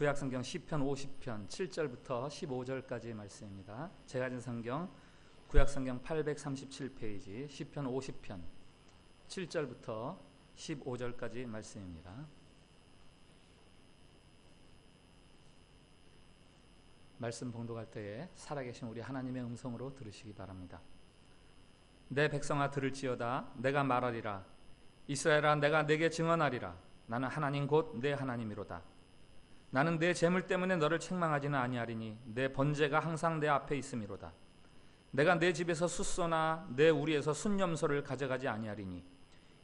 구약성경 시편 50편 7절부터 15절까지의 말씀입니다. 제가 가진 성경 구약성경 837페이지 시편 50편 7절부터 15절까지 말씀입니다. 말씀 봉독할 때에 살아계신 우리 하나님의 음성으로 들으시기 바랍니다. 내 백성아 들을지어다. 내가 말하리라. 이스라엘아 내가 내게 증언하리라. 나는 하나님 곧 내 하나님이로다. 나는 내 재물 때문에 너를 책망하지는 아니하리니 내 번제가 항상 내 앞에 있음이로다. 내가 내 집에서 숫소나 내 우리에서 순염소를 가져가지 아니하리니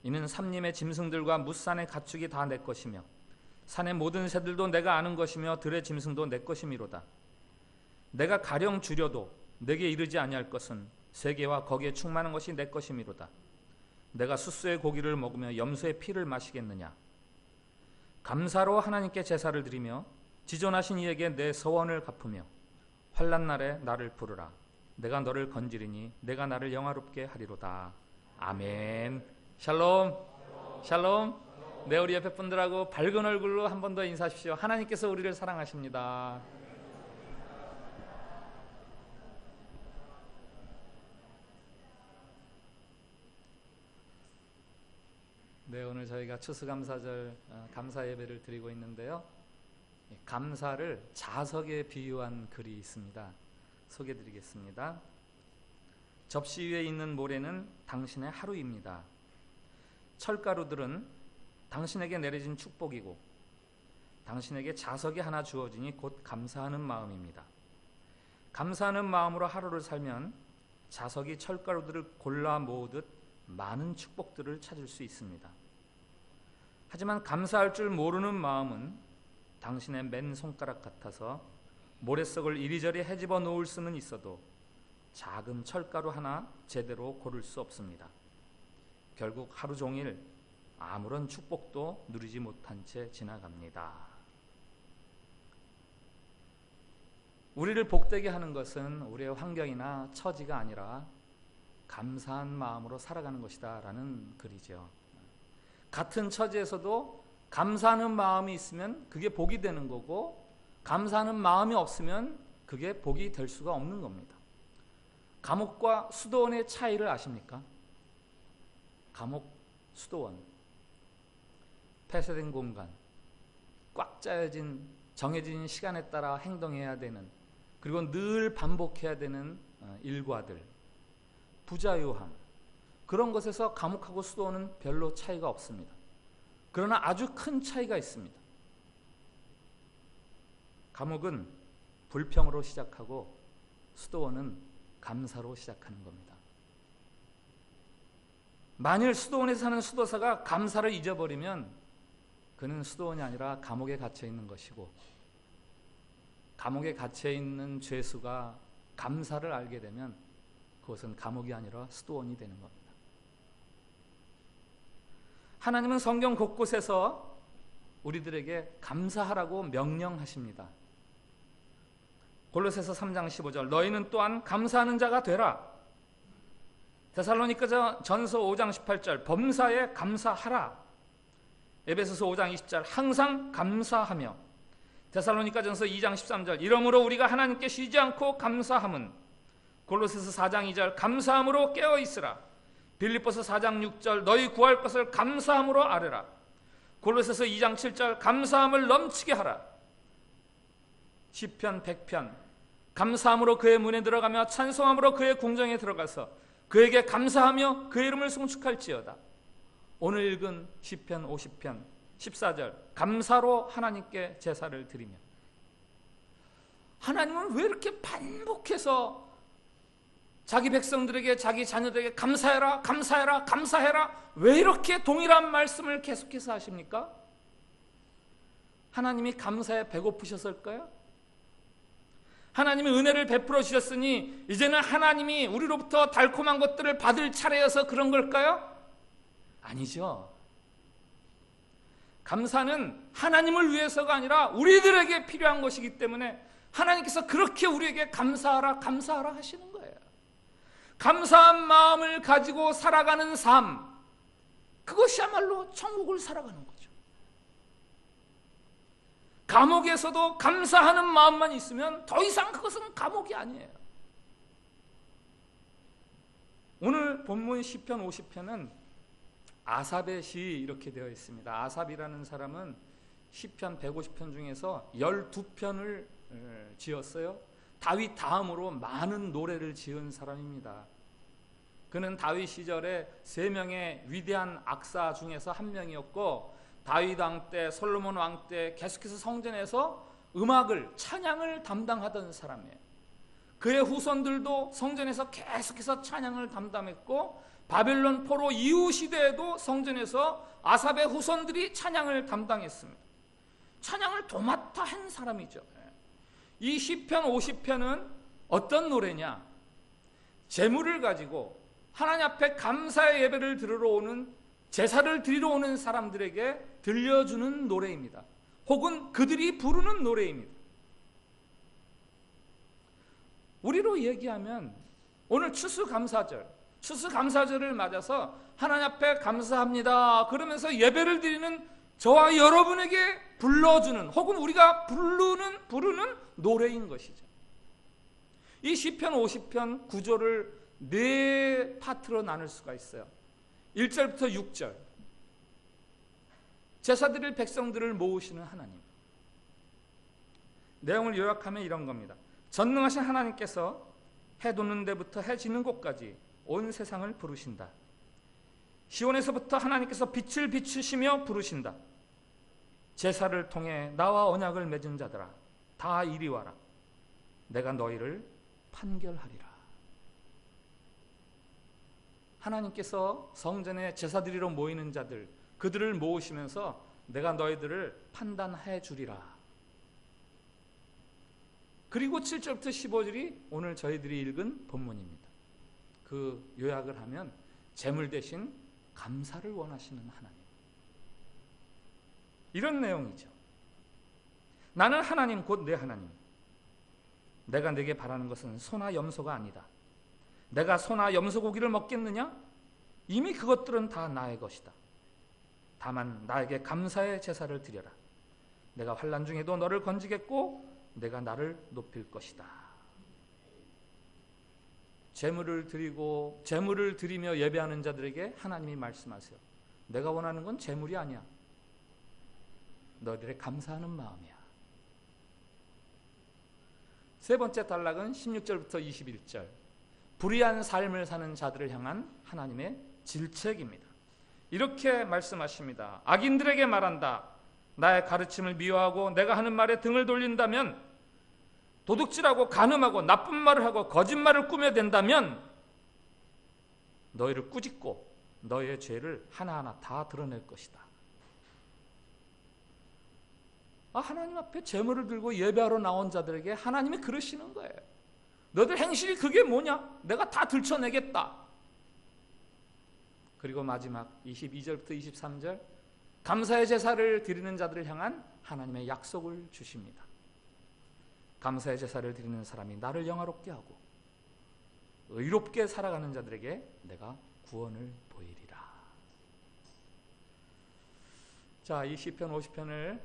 이는 삼림의 짐승들과 뭇산의 가축이 다 내 것이며 산의 모든 새들도 내가 아는 것이며 들의 짐승도 내 것이미로다. 내가 가령 줄여도 내게 이르지 아니할 것은 세계와 거기에 충만한 것이 내 것이미로다. 내가 숫소의 고기를 먹으며 염소의 피를 마시겠느냐. 감사로 하나님께 제사를 드리며 지존하신 이에게 내 서원을 갚으며 환난 날에 나를 부르라. 내가 너를 건지리니 내가 나를 영화롭게 하리로다. 아멘. 샬롬. 샬롬. 네, 우리 옆에 분들하고 밝은 얼굴로 한 번 더 인사하십시오. 하나님께서 우리를 사랑하십니다. 네, 오늘 저희가 추수감사절 감사 예배를 드리고 있는데요. 감사를 자석에 비유한 글이 있습니다. 소개해 드리겠습니다. 접시 위에 있는 모래는 당신의 하루입니다. 철가루들은 당신에게 내려진 축복이고 당신에게 자석이 하나 주어지니 곧 감사하는 마음입니다. 감사하는 마음으로 하루를 살면 자석이 철가루들을 골라 모으듯 많은 축복들을 찾을 수 있습니다. 하지만 감사할 줄 모르는 마음은 당신의 맨손가락 같아서 모래석을 이리저리 헤집어 놓을 수는 있어도 작은 철가루 하나 제대로 고를 수 없습니다. 결국 하루 종일 아무런 축복도 누리지 못한 채 지나갑니다. 우리를 복되게 하는 것은 우리의 환경이나 처지가 아니라 감사한 마음으로 살아가는 것이다 라는 글이죠. 같은 처지에서도 감사하는 마음이 있으면 그게 복이 되는 거고 감사하는 마음이 없으면 그게 복이 될 수가 없는 겁니다. 감옥과 수도원의 차이를 아십니까? 감옥, 수도원, 폐쇄된 공간, 꽉 짜여진 정해진 시간에 따라 행동해야 되는, 그리고 늘 반복해야 되는 일과들, 부자유함, 그런 것에서 감옥하고 수도원은 별로 차이가 없습니다. 그러나 아주 큰 차이가 있습니다. 감옥은 불평으로 시작하고 수도원은 감사로 시작하는 겁니다. 만일 수도원에서 사는 수도사가 감사를 잊어버리면 그는 수도원이 아니라 감옥에 갇혀 있는 것이고, 감옥에 갇혀 있는 죄수가 감사를 알게 되면 그것은 감옥이 아니라 수도원이 되는 겁니다. 하나님은 성경 곳곳에서 우리들에게 감사하라고 명령하십니다. 골로새서 3장 15절 너희는 또한 감사하는 자가 되라. 데살로니가 전서 5장 18절 범사에 감사하라. 에베소서 5장 20절 항상 감사하며, 데살로니가 전서 2장 13절 이러므로 우리가 하나님께 쉬지 않고 감사함은, 골로새서 4장 2절 감사함으로 깨어 있으라. 빌립보서 4장 6절 너희 구할 것을 감사함으로 아뢰라. 골로새서 2장 7절 감사함을 넘치게 하라. 시편 100편 감사함으로 그의 문에 들어가며 찬송함으로 그의 궁정에 들어가서 그에게 감사하며 그의 이름을 송축할지어다. 오늘 읽은 시편 50편 14절 감사로 하나님께 제사를 드리며. 하나님은 왜 이렇게 반복해서 자기 백성들에게, 자기 자녀들에게 감사해라, 감사해라, 감사해라, 왜 이렇게 동일한 말씀을 계속해서 하십니까? 하나님이 감사에 배고프셨을까요? 하나님이 은혜를 베풀어 주셨으니 이제는 하나님이 우리로부터 달콤한 것들을 받을 차례여서 그런 걸까요? 아니죠. 감사는 하나님을 위해서가 아니라 우리들에게 필요한 것이기 때문에 하나님께서 그렇게 우리에게 감사하라, 감사하라 하시는 거예요. 감사한 마음을 가지고 살아가는 삶, 그것이야말로 천국을 살아가는 거죠. 감옥에서도 감사하는 마음만 있으면 더 이상 그것은 감옥이 아니에요. 오늘 본문 시편 50편은 아삽의 시 이렇게 되어 있습니다. 아삽이라는 사람은 시편 150편 중에서 12편을 지었어요. 다윗 다음으로 많은 노래를 지은 사람입니다. 그는 다윗 시절에 3명의 위대한 악사 중에서 한 명이었고, 다윗 왕 때, 솔로몬 왕 때 계속해서 성전에서 음악을, 찬양을 담당하던 사람이에요. 그의 후손들도 성전에서 계속해서 찬양을 담당했고, 바벨론 포로 이후 시대에도 성전에서 아삽의 후손들이 찬양을 담당했습니다. 찬양을 도맡아 한 사람이죠. 이 시편 50편은 어떤 노래냐? 제물을 가지고 하나님 앞에 감사의 예배를 드리러 오는, 제사를 드리러 오는 사람들에게 들려주는 노래입니다. 혹은 그들이 부르는 노래입니다. 우리로 얘기하면 오늘 추수감사절을 맞아서 하나님 앞에 감사합니다 그러면서 예배를 드리는 저와 여러분에게 불러주는, 혹은 우리가 부르는 노래인 것이죠. 이 시편 50편 구조를 4파트로 나눌 수가 있어요. 1절부터 6절, 제사 드릴 백성들을 모으시는 하나님. 내용을 요약하면 이런 겁니다. 전능하신 하나님께서 해 돋는 데부터 해 지는 곳까지 온 세상을 부르신다. 시온에서부터 하나님께서 빛을 비추시며 부르신다. 제사를 통해 나와 언약을 맺은 자들아, 다 이리 와라. 내가 너희를 판결하리라. 하나님께서 성전에 제사 드리러 모이는 자들, 그들을 모으시면서 내가 너희들을 판단해 주리라. 그리고 7절부터 15절이 오늘 저희들이 읽은 본문입니다. 그 요약을 하면 제물 대신 감사를 원하시는 하나님, 이런 내용이죠. 나는 하나님 곧 내 하나님, 내가 내게 바라는 것은 소나 염소가 아니다. 내가 소나 염소 고기를 먹겠느냐? 이미 그것들은 다 나의 것이다. 다만 나에게 감사의 제사를 드려라. 내가 환난 중에도 너를 건지겠고 내가 나를 높일 것이다. 제물을 드리며 예배하는 자들에게 하나님이 말씀하세요. 내가 원하는 건 제물이 아니야. 너희들의 감사하는 마음이야. 세 번째 단락은 16절부터 21절, 불의한 삶을 사는 자들을 향한 하나님의 질책입니다. 이렇게 말씀하십니다. 악인들에게 말한다. 나의 가르침을 미워하고 내가 하는 말에 등을 돌린다면, 도둑질하고 간음하고 나쁜 말을 하고 거짓말을 꾸며댄다면 너희를 꾸짖고 너희의 죄를 하나하나 다 드러낼 것이다. 하나님 앞에 제물을 들고 예배하러 나온 자들에게 하나님이 그러시는 거예요. 너희들 행실이 그게 뭐냐? 내가 다 들춰내겠다. 그리고 마지막 22절부터 23절, 감사의 제사를 드리는 자들을 향한 하나님의 약속을 주십니다. 감사의 제사를 드리는 사람이 나를 영화롭게 하고 의롭게 살아가는 자들에게 내가 구원을 보이리라. 자, 이 시편 50편을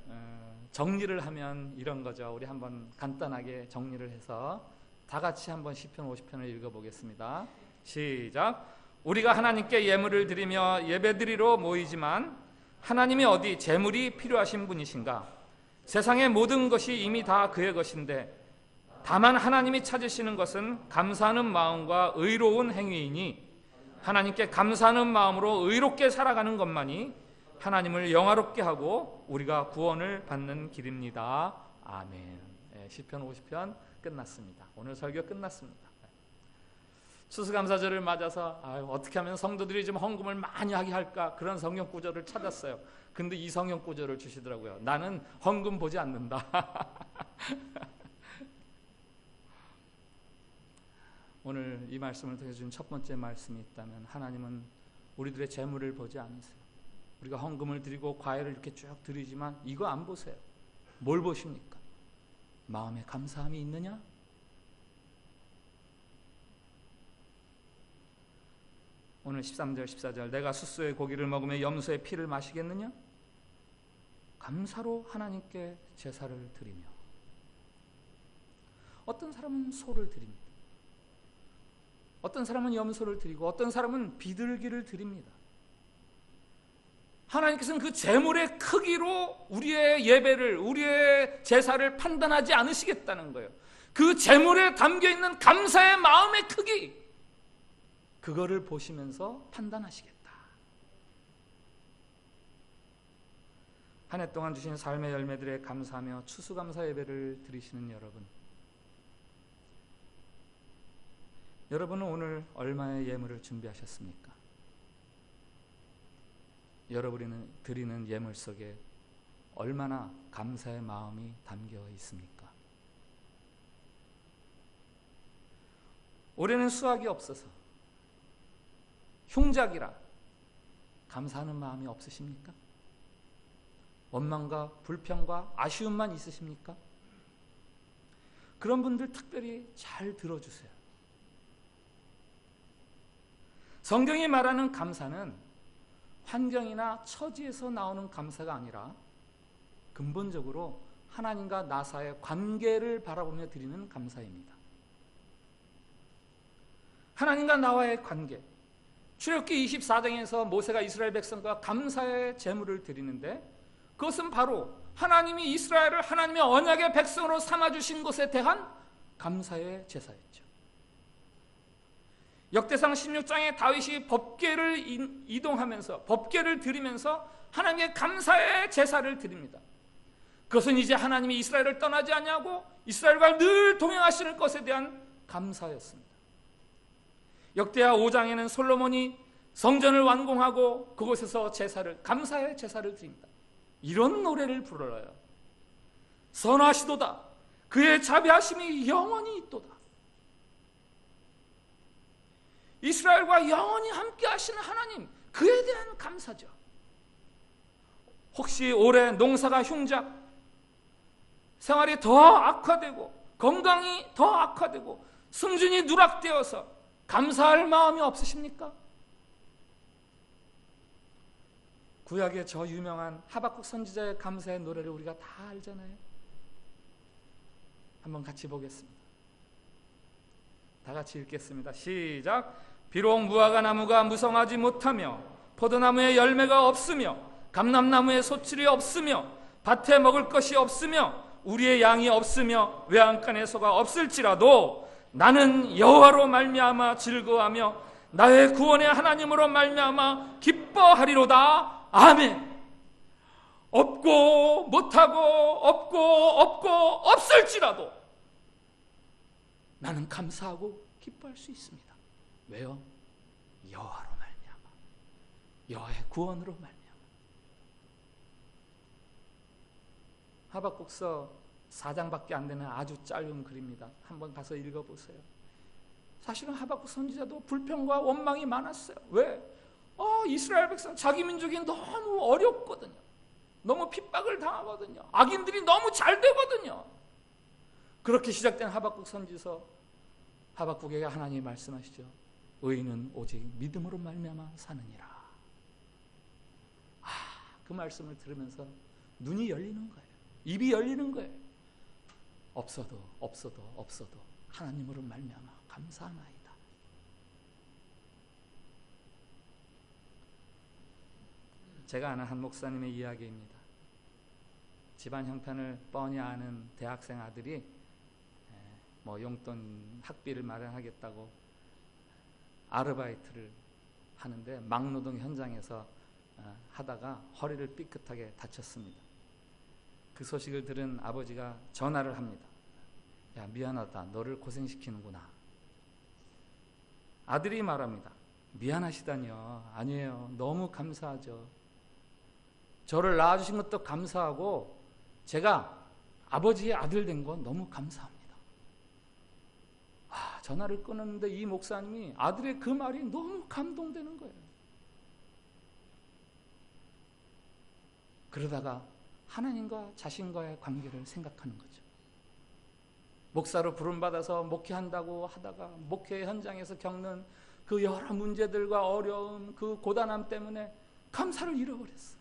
정리를 하면 이런 거죠. 우리 한번 간단하게 정리를 해서 다 같이 한번 시편 50편을 읽어보겠습니다. 시작. 우리가 하나님께 예물을 드리며 예배드리러 모이지만 하나님이 어디 제물이 필요하신 분이신가? 세상의 모든 것이 이미 다 그의 것인데 다만 하나님이 찾으시는 것은 감사하는 마음과 의로운 행위이니 하나님께 감사하는 마음으로 의롭게 살아가는 것만이 하나님을 영화롭게 하고 우리가 구원을 받는 길입니다. 아멘. 시편 50편 끝났습니다. 오늘 설교 끝났습니다. 추수감사절을 맞아서 어떻게 하면 성도들이 좀 헌금을 많이 하게 할까, 그런 성경 구절을 찾았어요. 근데 이 성경 구절을 주시더라고요. 나는 헌금 보지 않는다. 오늘 이 말씀을 통해 준 첫 번째 말씀이 있다면, 하나님은 우리들의 재물을 보지 않으세요. 우리가 헌금을 드리고 과외를 이렇게 쭉 드리지만 이거 안 보세요. 뭘 보십니까? 마음에 감사함이 있느냐? 오늘 13절 14절, 내가 숫소의 고기를 먹으며 염소의 피를 마시겠느냐? 감사로 하나님께 제사를 드리며, 어떤 사람은 소를 드립니다. 어떤 사람은 염소를 드리고 어떤 사람은 비둘기를 드립니다. 하나님께서는 그 제물의 크기로 우리의 예배를, 우리의 제사를 판단하지 않으시겠다는 거예요. 그 제물에 담겨있는 감사의 마음의 크기, 그거를 보시면서 판단하시겠다. 한 해 동안 주신 삶의 열매들에 감사하며 추수감사 예배를 드리시는 여러분은 오늘 얼마의 예물을 준비하셨습니까? 여러분이 드리는 예물 속에 얼마나 감사의 마음이 담겨 있습니까? 올해는 수확이 없어서 흉작이라 감사하는 마음이 없으십니까? 원망과 불평과 아쉬움만 있으십니까? 그런 분들 특별히 잘 들어주세요. 성경이 말하는 감사는 환경이나 처지에서 나오는 감사가 아니라 근본적으로 하나님과 나 사이의 관계를 바라보며 드리는 감사입니다. 하나님과 나와의 관계, 출애굽기 24장에서 모세가 이스라엘 백성과 감사의 제물을 드리는데, 그것은 바로 하나님이 이스라엘을 하나님의 언약의 백성으로 삼아주신 것에 대한 감사의 제사였죠. 역대상 16장에 다윗이 법궤를 이동하면서 법궤를 드리면서 하나님께 감사의 제사를 드립니다. 그것은 이제 하나님이 이스라엘을 떠나지 아니하고 이스라엘과 늘 동행하시는 것에 대한 감사였습니다. 역대하 5장에는 솔로몬이 성전을 완공하고 그곳에서 감사의 제사를 드립니다. 이런 노래를 불러요. 선하시도다, 그의 자비하심이 영원히 있도다. 이스라엘과 영원히 함께 하시는 하나님, 그에 대한 감사죠. 혹시 올해 농사가 흉작, 생활이 더 악화되고 건강이 더 악화되고 승진이 누락되어서 감사할 마음이 없으십니까? 구약의 저 유명한 하박국 선지자의 감사의 노래를 우리가 다 알잖아요. 한번 같이 보겠습니다. 다 같이 읽겠습니다. 시작. 비록 무화과 나무가 무성하지 못하며 포도나무에 열매가 없으며 감람나무에 소출이 없으며 밭에 먹을 것이 없으며 우리의 양이 없으며 외양간에 소가 없을지라도 나는 여호와로 말미암아 즐거워하며 나의 구원의 하나님으로 말미암아 기뻐하리로다. 아멘. 없고 못하고 없고 없을지라도 나는 감사하고 기뻐할 수 있습니다. 왜요? 여호와로 말미암아, 여호와의 구원으로 말미암아. 하박국서 4장밖에 안 되는 아주 짧은 글입니다. 한번 가서 읽어보세요. 사실은 하박국 선지자도 불평과 원망이 많았어요. 왜? 이스라엘 백성, 자기 민족이 너무 어렵거든요. 너무 핍박을 당하거든요. 악인들이 너무 잘 되거든요. 그렇게 시작된 하박국 선지서, 하박국에게 하나님이 말씀하시죠. 의인은 오직 믿음으로 말미암아 사느니라. 그 말씀을 들으면서 눈이 열리는 거예요. 입이 열리는 거예요. 없어도 하나님으로 말미암아 감사하나이다. 제가 아는 한 목사님의 이야기입니다. 집안 형편을 뻔히 아는 대학생 아들이 용돈 학비를 마련하겠다고 아르바이트를 하는데 막노동 현장에서 하다가 허리를 삐끗하게 다쳤습니다. 그 소식을 들은 아버지가 전화를 합니다. 야, 미안하다. 너를 고생시키는구나. 아들이 말합니다. 미안하시다니요. 아니에요. 너무 감사하죠. 저를 낳아주신 것도 감사하고 제가 아버지의 아들 된 건 너무 감사합니다. 전화를 끊었는데 이 목사님이 아들의 그 말이 너무 감동되는 거예요. 그러다가 하나님과 자신과의 관계를 생각하는 거죠. 목사로 부름받아서 목회한다고 하다가 목회 현장에서 겪는 그 여러 문제들과 어려움, 그 고단함 때문에 감사를 잃어버렸어요.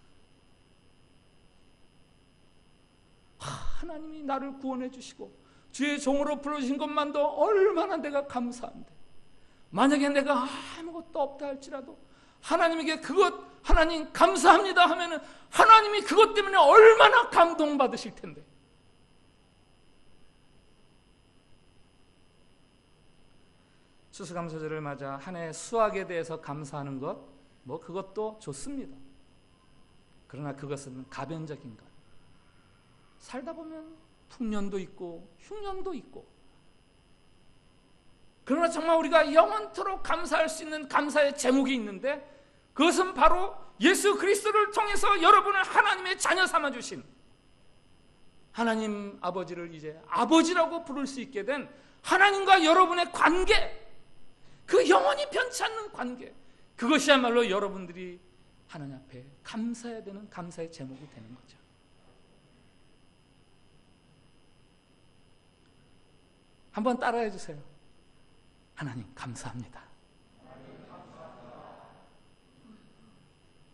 하나님이 나를 구원해 주시고 주의 종으로 불러주신 것만도 얼마나 내가 감사한데, 만약에 내가 아무것도 없다 할지라도 하나님에게 그것 하나님 감사합니다 하면은 하나님이 그것 때문에 얼마나 감동받으실 텐데. 추수감사절을 맞아 한 해 수확에 대해서 감사하는 것, 그것도 좋습니다. 그러나 그것은 가변적인 것. 살다 보면 풍년도 있고 흉년도 있고, 그러나 정말 우리가 영원토록 감사할 수 있는 감사의 제목이 있는데, 그것은 바로 예수 그리스도를 통해서 여러분을 하나님의 자녀 삼아주신 하나님 아버지를 이제 아버지라고 부를 수 있게 된 하나님과 여러분의 관계, 그 영원히 변치 않는 관계, 그것이야말로 여러분들이 하나님 앞에 감사해야 되는 감사의 제목이 되는 거죠. 한번 따라해 주세요. 하나님 감사합니다.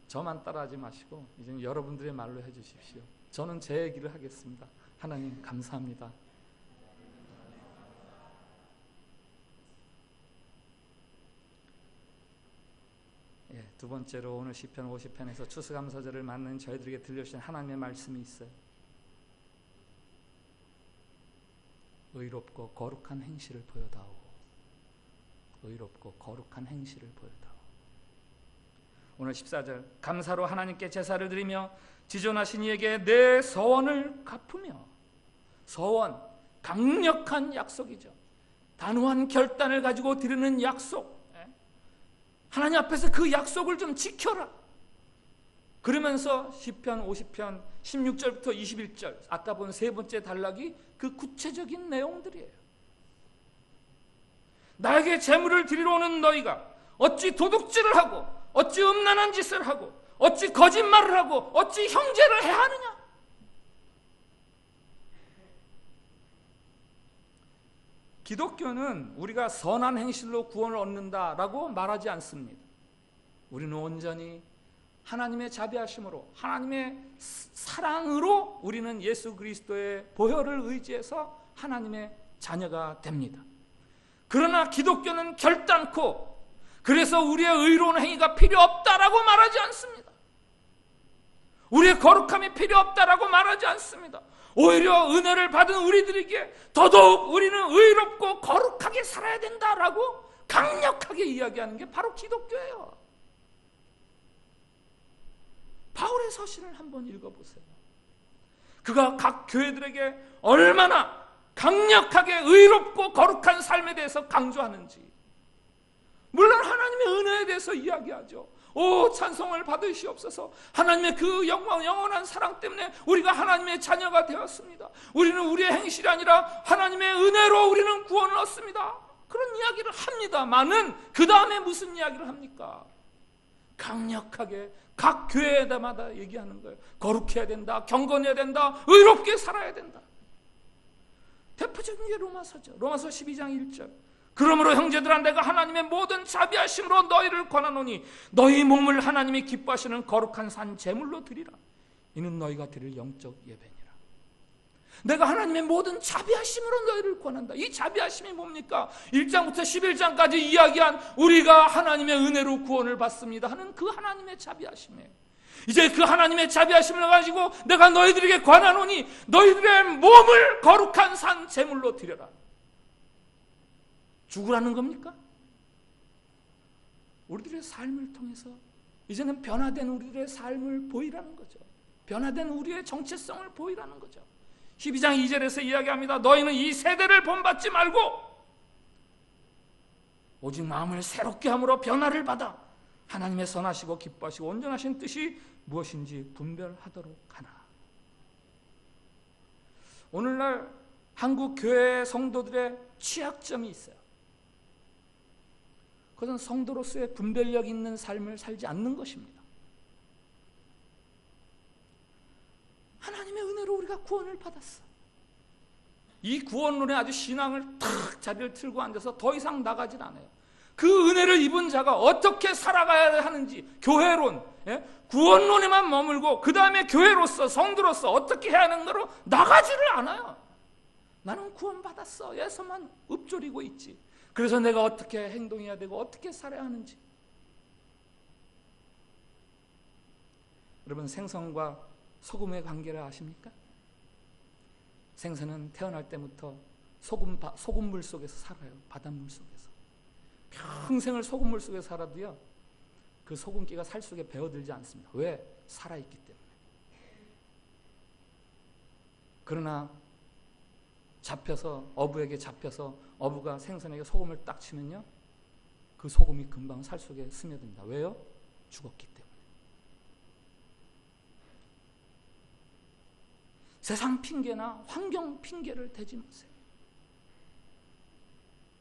저만 따라하지 마시고 이제 여러분들의 말로 해주십시오. 저는 제 얘기를 하겠습니다. 하나님 감사합니다. 두 번째로 오늘 시편 50편에서 추수감사절을 맞는 저희들에게 들려주신 하나님의 말씀이 있어요. 의롭고 거룩한 행실을 보여다오. 의롭고 거룩한 행실을 보여다오. 오늘 14절, 감사로 하나님께 제사를 드리며 지존하신 이에게 내 서원을 갚으며. 서원, 강력한 약속이죠. 단호한 결단을 가지고 드리는 약속. 하나님 앞에서 그 약속을 좀 지켜라. 그러면서 시편 50편 16절부터 21절, 아까 본 세 번째 단락이 그 구체적인 내용들이에요. 나에게 재물을 드리러 오는 너희가 어찌 도둑질을 하고 어찌 음란한 짓을 하고 어찌 거짓말을 하고 어찌 형제를 해하느냐. 기독교는 우리가 선한 행실로 구원을 얻는다라고 말하지 않습니다. 우리는 온전히 하나님의 자비하심으로, 하나님의 사랑으로 우리는 예수 그리스도의 보혈을 의지해서 하나님의 자녀가 됩니다. 그러나 기독교는 결단코 그래서 우리의 의로운 행위가 필요 없다라고 말하지 않습니다. 우리의 거룩함이 필요 없다라고 말하지 않습니다. 오히려 은혜를 받은 우리들에게 더더욱 우리는 의롭고 거룩하게 살아야 된다라고 강력하게 이야기하는 게 바로 기독교예요. 바울의 서신을 한번 읽어보세요. 그가 각 교회들에게 얼마나 강력하게 의롭고 거룩한 삶에 대해서 강조하는지. 물론 하나님의 은혜에 대해서 이야기하죠. 오, 찬송을 받으시옵소서. 하나님의 그 영원한 사랑 때문에 우리가 하나님의 자녀가 되었습니다. 우리는 우리의 행실이 아니라 하나님의 은혜로 우리는 구원을 얻습니다. 그런 이야기를 합니다만은 그 다음에 무슨 이야기를 합니까? 강력하게 각 교회마다 얘기하는 거예요. 거룩해야 된다, 경건해야 된다, 의롭게 살아야 된다. 대표적인 게 로마서죠. 로마서 12장 1절. 그러므로 형제들아, 내가 하나님의 모든 자비하심으로 너희를 권하노니 너희 몸을 하나님이 기뻐하시는 거룩한 산 제물로 드리라. 이는 너희가 드릴 영적 예배니라. 내가 하나님의 모든 자비하심으로 너희를 권한다. 이 자비하심이 뭡니까? 1장부터 11장까지 이야기한 우리가 하나님의 은혜로 구원을 받습니다 하는 그 하나님의 자비하심에, 이제 그 하나님의 자비하심을 가지고 내가 너희들에게 권하노니 너희들의 몸을 거룩한 산 제물로 드려라. 죽으라는 겁니까? 우리들의 삶을 통해서 이제는 변화된 우리들의 삶을 보이라는 거죠. 변화된 우리의 정체성을 보이라는 거죠. 12장 2절에서 이야기합니다. 너희는 이 세대를 본받지 말고 오직 마음을 새롭게 함으로 변화를 받아 하나님의 선하시고 기뻐하시고 온전하신 뜻이 무엇인지 분별하도록 하나. 오늘날 한국 교회 성도들의 취약점이 있어요. 그것은 성도로서의 분별력 있는 삶을 살지 않는 것입니다. 하나님의 은혜로 우리가 구원을 받았어. 이 구원론에 아주 신앙을 탁 자리를 틀고 앉아서 더 이상 나가질 않아요. 그 은혜를 입은 자가 어떻게 살아가야 하는지, 교회론, 구원론에만 머물고 그 다음에 교회로서, 성도로서 어떻게 해야 하는 거로 나가지를 않아요. 나는 구원받았어 에서만 읊조리고 있지. 그래서 내가 어떻게 행동해야 되고 어떻게 살아야 하는지. 여러분, 생선과 소금의 관계를 아십니까? 생선은 태어날 때부터 소금물 속에서 살아요. 바닷물 속에서. 평생을 소금물 속에서 살아도요, 그 소금기가 살 속에 배어들지 않습니다. 왜? 살아있기 때문에. 그러나 어부에게 잡혀서 어부가 생선에게 소금을 딱 치면요, 그 소금이 금방 살 속에 스며듭니다. 왜요? 죽었기 때문에. 세상 핑계나 환경 핑계를 대지 마세요.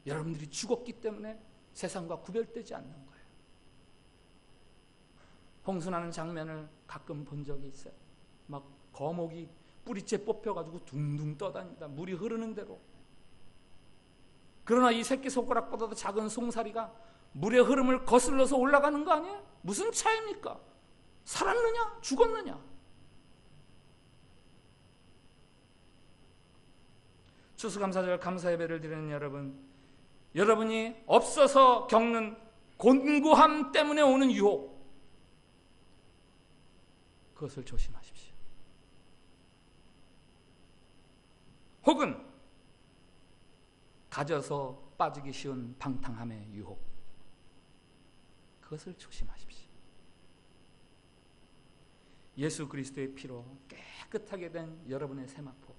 여러분들이 죽었기 때문에 세상과 구별되지 않는 거예요. 홍수나는 장면을 가끔 본 적이 있어요. 막 거목이 뿌리째 뽑혀가지고 둥둥 떠다닙니다. 물이 흐르는 대로. 그러나 이 새끼 손가락보다도 작은 송사리가 물의 흐름을 거슬러서 올라가는 거 아니에요? 무슨 차이입니까? 살았느냐? 죽었느냐? 추수감사절 감사예배를 드리는 여러분이 없어서 겪는 곤고함 때문에 오는 유혹, 그것을 조심하십시오. 혹은 가져서 빠지기 쉬운 방탕함의 유혹, 그것을 조심하십시오. 예수 그리스도의 피로 깨끗하게 된 여러분의 세마포,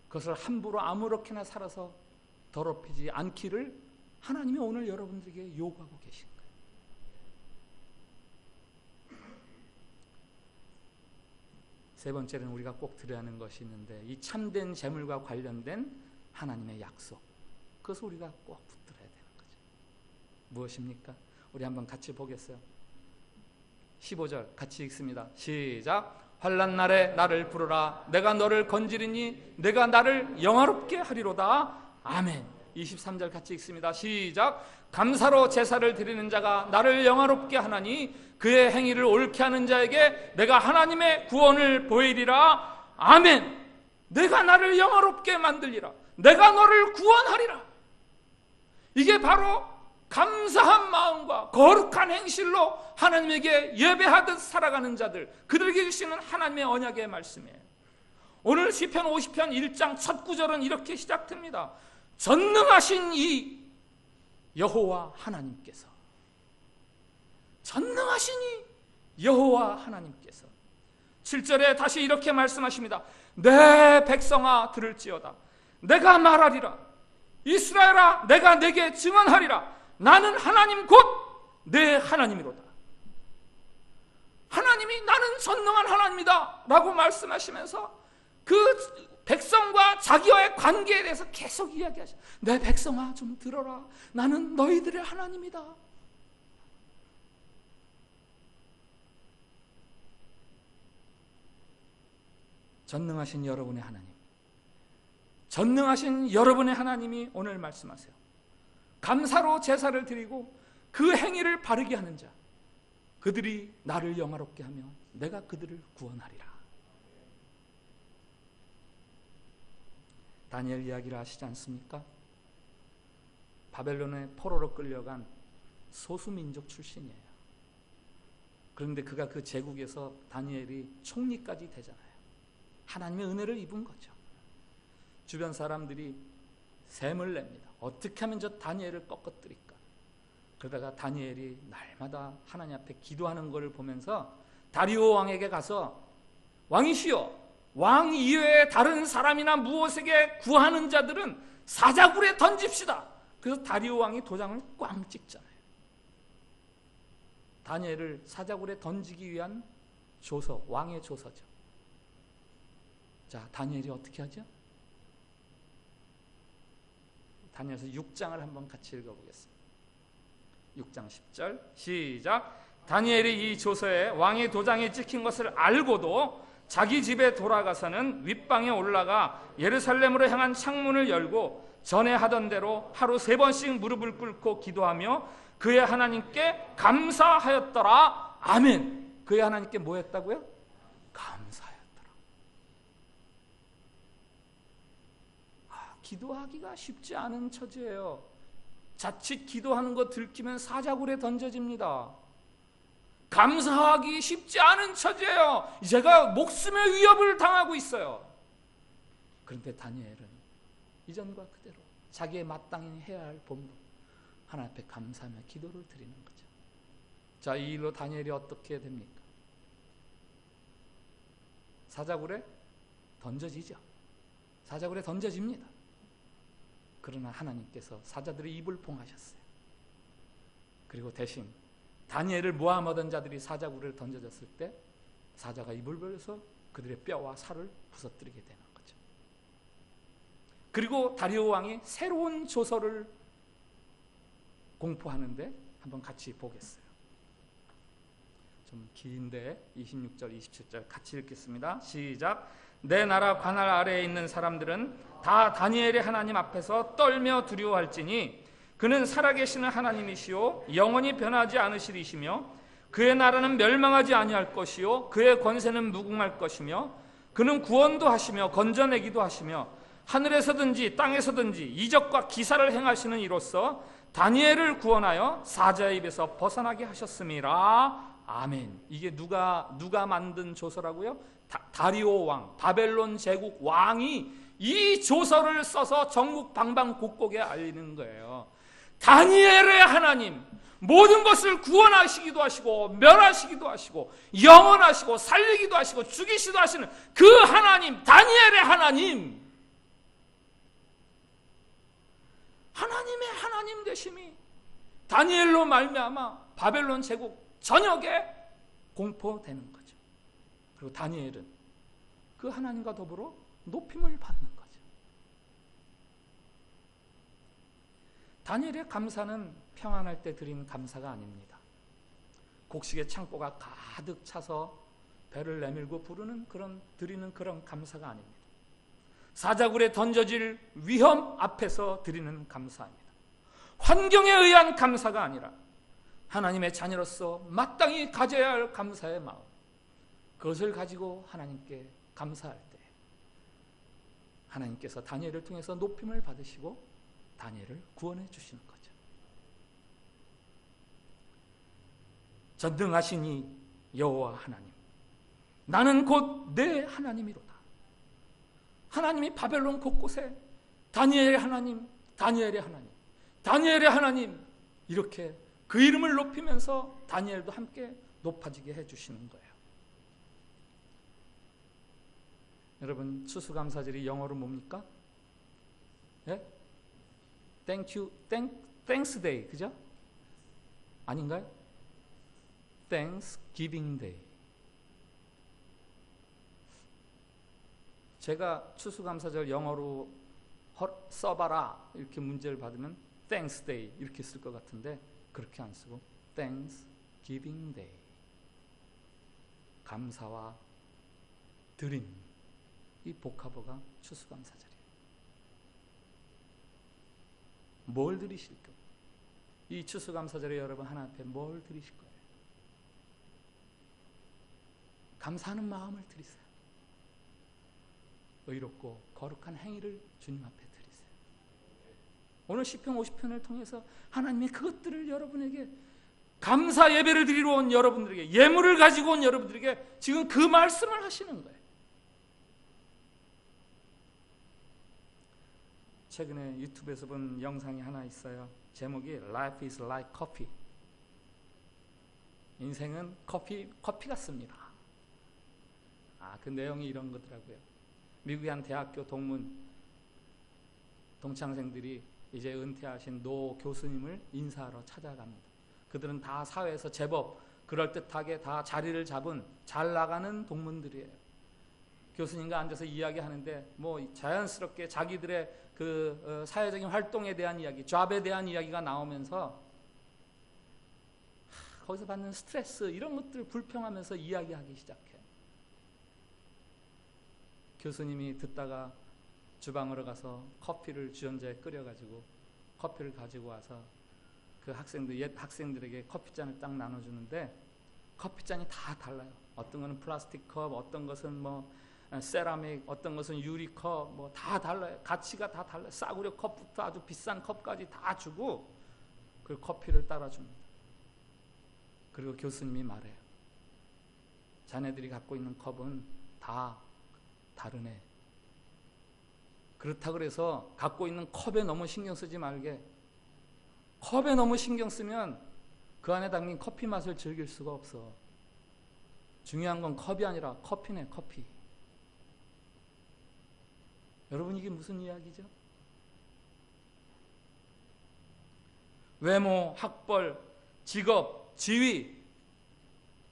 그것을 함부로 아무렇게나 살아서 더럽히지 않기를 하나님이 오늘 여러분들에게 요구하고 계신 거예요. 세 번째는 우리가 꼭 드려야 하는 것이 있는데, 이 참된 재물과 관련된 하나님의 약속, 그것을 우리가 꼭 붙들어야 되는 거죠. 무엇입니까? 우리 한번 같이 보겠어요. 15절 같이 읽습니다. 시작. 환난 날에 나를 부르라. 내가 너를 건지리니 내가 나를 영화롭게 하리로다. 아멘. 23절 같이 읽습니다. 시작. 감사로 제사를 드리는 자가 나를 영화롭게 하나니 그의 행위를 옳게 하는 자에게 내가 하나님의 구원을 보이리라. 아멘. 내가 나를 영화롭게 만들리라. 내가 너를 구원하리라. 이게 바로 감사한 마음과 거룩한 행실로 하나님에게 예배하듯 살아가는 자들, 그들에게 주시는 하나님의 언약의 말씀이에요. 오늘 시편 50편 1장 첫 구절은 이렇게 시작됩니다. 전능하신 이 여호와 하나님께서, 전능하신 이 여호와 하나님께서 7절에 다시 이렇게 말씀하십니다. 내 백성아 들을지어다. 내가 말하리라. 이스라엘아 내가 내게 증언하리라. 나는 하나님 곧 내 하나님이로다. 하나님이 나는 전능한 하나님이다 라고 말씀하시면서 그 백성과 자기와의 관계에 대해서 계속 이야기하셔. 내 백성아 좀 들어라. 나는 너희들의 하나님이다. 전능하신 여러분의 하나님, 전능하신 여러분의 하나님이 오늘 말씀하세요. 감사로 제사를 드리고 그 행위를 바르게 하는 자, 그들이 나를 영화롭게 하며 내가 그들을 구원하리라. 다니엘 이야기를 아시지 않습니까? 바벨론의 포로로 끌려간 소수민족 출신이에요. 그런데 그가 그 제국에서 다니엘이 총리까지 되잖아요. 하나님의 은혜를 입은 거죠. 주변 사람들이 셈을 냅니다. 어떻게 하면 저 다니엘을 꺾어뜨릴까? 그러다가 다니엘이 날마다 하나님 앞에 기도하는 것을 보면서 다리오 왕에게 가서 왕이시여, 왕 이외에 다른 사람이나 무엇에게 구하는 자들은 사자굴에 던집시다. 그래서 다리오 왕이 도장을 꽝 찍잖아요. 다니엘을 사자굴에 던지기 위한 조서, 왕의 조서죠. 자, 다니엘이 어떻게 하죠? 다니엘서 6장을 한번 같이 읽어보겠습니다. 6장 10절 시작. 다니엘이 이 조서에 왕의 도장이 찍힌 것을 알고도 자기 집에 돌아가서는 윗방에 올라가 예루살렘으로 향한 창문을 열고 전에 하던 대로 하루 3번씩 무릎을 꿇고 기도하며 그의 하나님께 감사하였더라. 아멘. 그의 하나님께 뭐 했다고요? 감사하였더라. 기도하기가 쉽지 않은 처지예요. 자칫 기도하는 거 들키면 사자굴에 던져집니다. 감사하기 쉽지 않은 처지예요. 제가 목숨의 위협을 당하고 있어요. 그런데 다니엘은 이전과 그대로 자기의 마땅히 해야 할 본분 하나님 앞에 감사하며 기도를 드리는 거죠. 자, 이 일로 다니엘이 어떻게 됩니까? 사자굴에 던져지죠. 사자굴에 던져집니다. 그러나 하나님께서 사자들의 입을 봉하셨어요. 그리고 대신 다니엘을 모함하던 자들이 사자굴에 던져졌을 때 사자가 입을 벌려서 그들의 뼈와 살을 부서뜨리게 되는 거죠. 그리고 다리오 왕이 새로운 조서를 공포하는데 한번 같이 보겠어요. 좀 긴데 26절 27절 같이 읽겠습니다. 시작. 내 나라 관할 아래에 있는 사람들은 다 다니엘의 하나님 앞에서 떨며 두려워할지니 그는 살아계시는 하나님이시요 영원히 변하지 않으시리시며 그의 나라는 멸망하지 아니할 것이요 그의 권세는 무궁할 것이며 그는 구원도 하시며 건져내기도 하시며 하늘에서든지 땅에서든지 이적과 기사를 행하시는 이로써 다니엘을 구원하여 사자의 입에서 벗어나게 하셨음이라. 아멘. 이게 누가 만든 조서라고요? 다리오 왕, 바벨론 제국 왕이 이 조서를 써서 전국 방방곡곡에 알리는 거예요. 다니엘의 하나님, 모든 것을 구원하시기도 하시고 멸하시기도 하시고 영원하시고 살리기도 하시고 죽이시기도 하시는 그 하나님, 다니엘의 하나님, 하나님의 하나님 되심이 다니엘로 말미암아 바벨론 제국 전역에 공포되는 거죠. 그리고 다니엘은 그 하나님과 더불어 높임을 받는 거죠. 다니엘의 감사는 평안할 때 드린 감사가 아닙니다. 곡식의 창고가 가득 차서 배를 내밀고 드리는 그런 감사가 아닙니다. 사자굴에 던져질 위험 앞에서 드리는 감사입니다. 환경에 의한 감사가 아니라 하나님의 자녀로서 마땅히 가져야 할 감사의 마음, 그것을 가지고 하나님께 감사할 때 하나님께서 다니엘을 통해서 높임을 받으시고 다니엘을 구원해 주시는 거죠. 전능하시니 여호와 하나님, 나는 곧 내 하나님이로다. 하나님이 바벨론 곳곳에 다니엘의 하나님, 다니엘의 하나님, 다니엘의 하나님, 이렇게 그 이름을 높이면서 다니엘도 함께 높아지게 해주시는 거예요. 여러분, 추수감사절이 영어로 뭡니까? 예? Thank you, Thanks Day, 그죠? 아닌가요? Thanksgiving Day. 제가 추수감사절 영어로 써봐라 이렇게 문제를 받으면 Thanks Day 이렇게 쓸 것 같은데 그렇게 안 쓰고 Thanksgiving Day, 감사와 드림, 이 복합어가 추수감사절이에요. 뭘 드리실 거예요? 이 추수감사절에 여러분 하나님 앞에 뭘 드리실 거예요? 감사하는 마음을 드리세요. 의롭고 거룩한 행위를 주님 앞에 드리세요. 오늘 시편 50편을 통해서 하나님이 그것들을 여러분에게, 감사 예배를 드리러 온 여러분들에게, 예물을 가지고 온 여러분들에게 지금 그 말씀을 하시는 거예요. 최근에 유튜브에서 본 영상이 하나 있어요. 제목이 Life is like coffee. 인생은 커피 같습니다. 그 내용이 이런 거더라고요. 미국의 한 대학교 동창생들이 이제 은퇴하신 노 교수님을 인사하러 찾아갑니다. 그들은 다 사회에서 제법 그럴듯하게 다 자리를 잡은 잘 나가는 동문들이에요. 교수님과 앉아서 이야기하는데 자연스럽게 자기들의 그 사회적인 활동에 대한 이야기, 잡에 대한 이야기가 나오면서 거기서 받는 스트레스 이런 것들을 불평하면서 이야기하기 시작해요. 교수님이 듣다가 주방으로 가서 커피를 주전자에 끓여가지고 커피를 가지고 와서 그 옛 학생들에게 커피잔을 딱 나눠주는데 커피잔이 다 달라요. 어떤 거는 플라스틱 컵, 어떤 것은 뭐 세라믹, 어떤 것은 유리컵, 뭐 다 달라요. 가치가 다 달라요. 싸구려 컵부터 아주 비싼 컵까지 다 주고 그 커피를 따라줍니다. 그리고 교수님이 말해요. 자네들이 갖고 있는 컵은 다 다르네. 그렇다 그래서 갖고 있는 컵에 너무 신경 쓰지 말게. 컵에 너무 신경 쓰면 그 안에 담긴 커피 맛을 즐길 수가 없어. 중요한 건 컵이 아니라 커피네, 커피. 여러분, 이게 무슨 이야기죠? 외모, 학벌, 직업, 지위,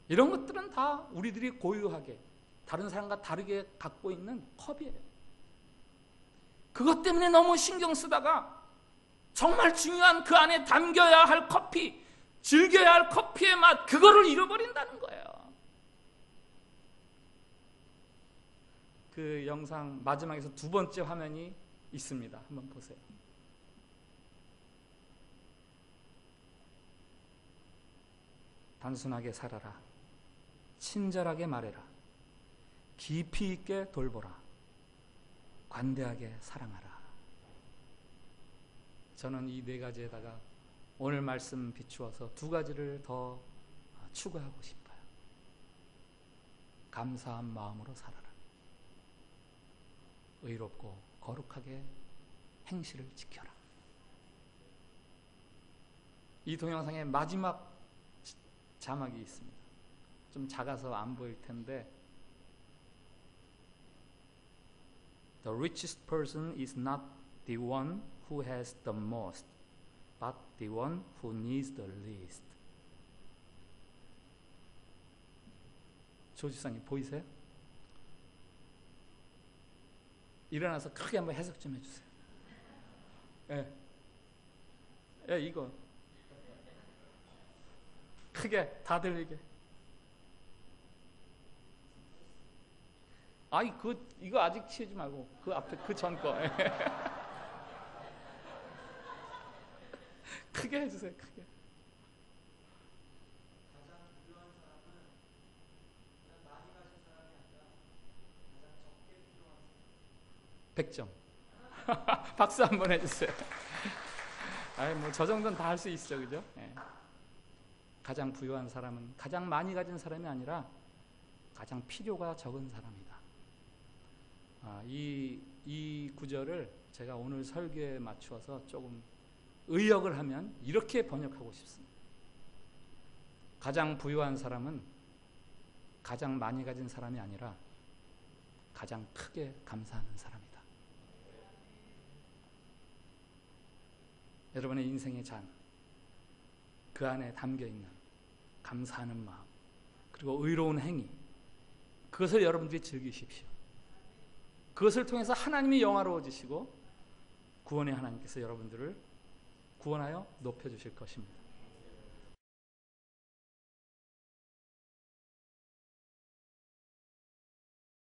이런 것들은 다 우리들이 고유하게 다른 사람과 다르게 갖고 있는 컵이에요. 그것 때문에 너무 신경 쓰다가 정말 중요한 그 안에 담겨야 할 커피, 즐겨야 할 커피의 맛, 그거를 잃어버린다는 거예요. 그 영상 마지막에서 두 번째 화면이 있습니다. 한번 보세요. 단순하게 살아라. 친절하게 말해라. 깊이 있게 돌보라. 관대하게 사랑하라. 저는 이 네 가지에다가 오늘 말씀 비추어서 두 가지를 더 추가하고 싶어요. 감사한 마음으로 살아라. 의롭고 거룩하게 행실을 지켜라. 이 동영상의 마지막 자막이 있습니다. 좀 작아서 안 보일 텐데 The richest person is not the one who has the most, but the one who needs the least. 조지사님 보이세요? 일어나서 크게 한번 해석 좀 해주세요. 예, 이거 크게 다 들리게. 아이, 이거 아직 치우지 말고 그 앞에 그 전 거. 크게 해주세요. 크게. 가장 필요한 사람은 가장 많이 가진 사람이 아니라 가장 적게 필요한 사람. 100점. 박수 한번 해주세요. 아이, 뭐 저 정도는 다 할 수 있죠, 그죠? 예. 가장 부유한 사람은 가장 많이 가진 사람이 아니라 가장 필요가 적은 사람이다. 이 구절을 제가 오늘 설교에 맞추어서 조금 의역을 하면 이렇게 번역하고 싶습니다. 가장 부유한 사람은 가장 많이 가진 사람이 아니라 가장 크게 감사하는 사람이다. 여러분의 인생의 잔, 그 안에 담겨있는 감사하는 마음, 그리고 의로운 행위, 그것을 여러분들이 즐기십시오. 그것을 통해서 하나님이 영화로워지시고 구원의 하나님께서 여러분들을 구원하여 높여주실 것입니다.